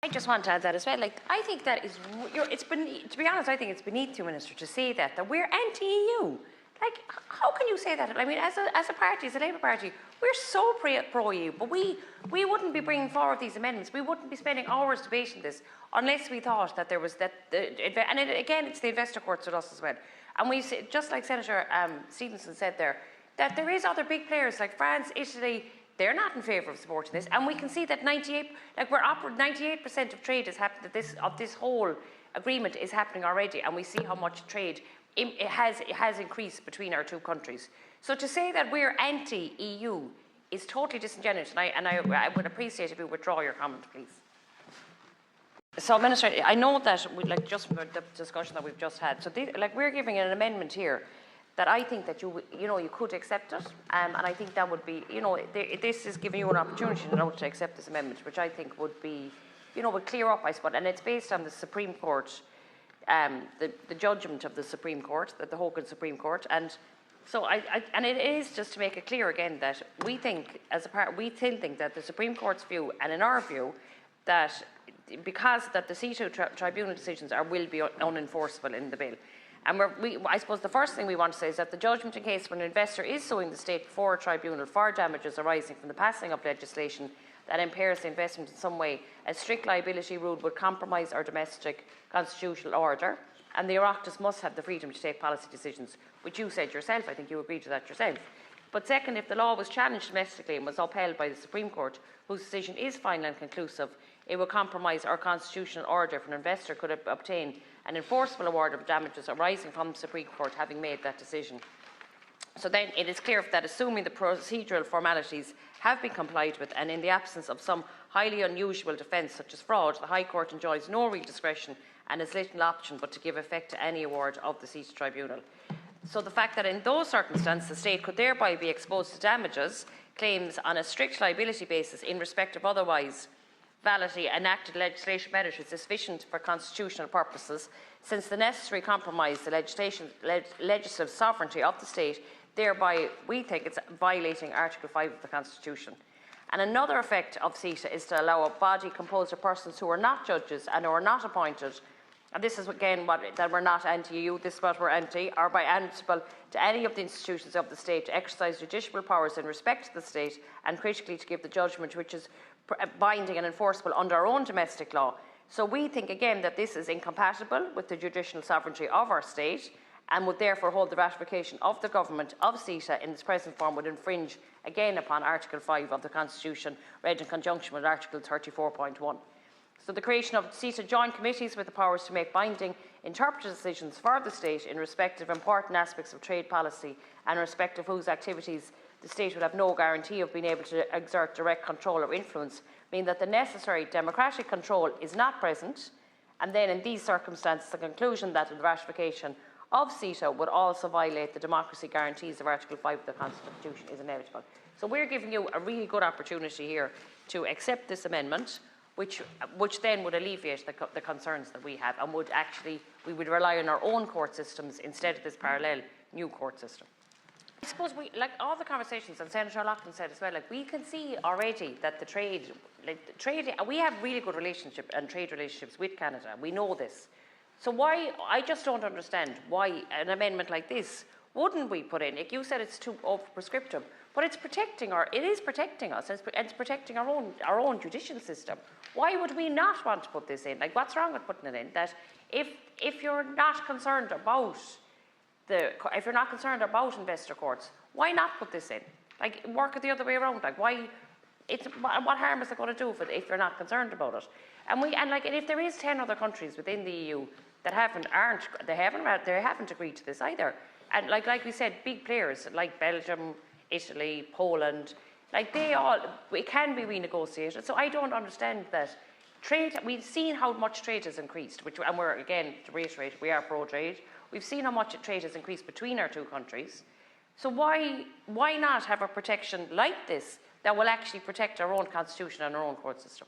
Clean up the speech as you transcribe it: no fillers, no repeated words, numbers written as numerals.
I just want to add that as well. Like, I think that is, to be honest, I think it's beneath you, Minister, to say that we're anti-EU. Like, how can you say that? I mean, as a party, as a Labour Party, we're so pro-EU, but we wouldn't be bringing forward these amendments. We wouldn't be spending hours debating this unless we thought that there was again, it's the investor courts with us as well. And we say, just like Senator Stevenson said there, that there is other big players like France, Italy. They're not in favour of supporting this, and we can see that 98% of trade is happening. This whole agreement is happening already, and we see how much trade it has increased between our two countries. So to say that we're anti-EU is totally disingenuous, and I would appreciate if you withdraw your comment, please. So, Minister, I know that just from the discussion that we've just had. So, we're giving an amendment here that I think that you could accept it, and I think that would be, this is giving you an opportunity to accept this amendment, which I think would be, would clear up, I suppose, and it's based on the Supreme Court, the judgment of the Supreme Court, the Hogan Supreme Court, and so and it is just to make it clear again that we think, as a part, we think that the Supreme Court's view, and in our view, that because that the CETA tribunal decisions will be unenforceable in the bill. And I suppose the first thing we want to say is that the judgment in case when an investor is suing the state before a tribunal for damages arising from the passing of legislation that impairs the investment in some way, a strict liability rule would compromise our domestic constitutional order, and the Oireachtas must have the freedom to take policy decisions, which you said yourself. I think you agreed to that yourself. But second, if the law was challenged domestically and was upheld by the Supreme Court, whose decision is final and conclusive, it would compromise our constitutional order if an investor could obtain an enforceable award of damages arising from the Supreme Court having made that decision. So then it is clear that assuming the procedural formalities have been complied with and in the absence of some highly unusual defence such as fraud, the High Court enjoys no real discretion and has little option but to give effect to any award of the CETA tribunal. So the fact that in those circumstances the state could thereby be exposed to damages claims on a strict liability basis in respect of otherwise validly enacted legislation measures is sufficient for constitutional purposes, since the necessary compromise the legislative sovereignty of the state, thereby we think it's violating Article 5 of the Constitution. And another effect of CETA is to allow a body composed of persons who are not judges and who are not appointed, and this is again that we're not anti-EU, this is what we're anti, or by answerable to any of the institutions of the state to exercise judicial powers in respect to the state and critically to give the judgment which is binding and enforceable under our own domestic law. So we think again that this is incompatible with the judicial sovereignty of our state and would therefore hold the ratification of the government of CETA in its present form would infringe again upon Article 5 of the Constitution, read in conjunction with Article 34.1. So the creation of CETA joint committees with the powers to make binding interpretive decisions for the state in respect of important aspects of trade policy and in respect of whose activities the state would have no guarantee of being able to exert direct control or influence, mean that the necessary democratic control is not present, and then in these circumstances the conclusion that the ratification of CETA would also violate the democracy guarantees of Article 5 of the Constitution is inevitable. So we're giving you a really good opportunity here to accept this amendment, which then would alleviate the concerns that we have, and we would rely on our own court systems instead of this parallel new court system. I suppose all the conversations, and Senator O'Loughlin said as well, we can see already that the trade, we have really good relationship and trade relationships with Canada. We know this. So why, I just don't understand why an amendment like this wouldn't we put in? Like you said, it's too over-prescriptive, but it is protecting us, and it's protecting our own judicial system. Why would we not want to put this in? What's wrong with putting it in? That if you're not concerned about investor courts, why not put this in? Work it the other way around. What harm is it going to do if you're not concerned about it? And if there is 10 other countries within the EU that haven't agreed to this either, and like we said, big players like Belgium, Italy, Poland, it can be renegotiated. So I don't understand that trade. We've seen how much trade has increased, and we're, again, to reiterate, we are pro-trade. We've seen how much trade has increased between our two countries. So why not have a protection like this that will actually protect our own constitution and our own court system?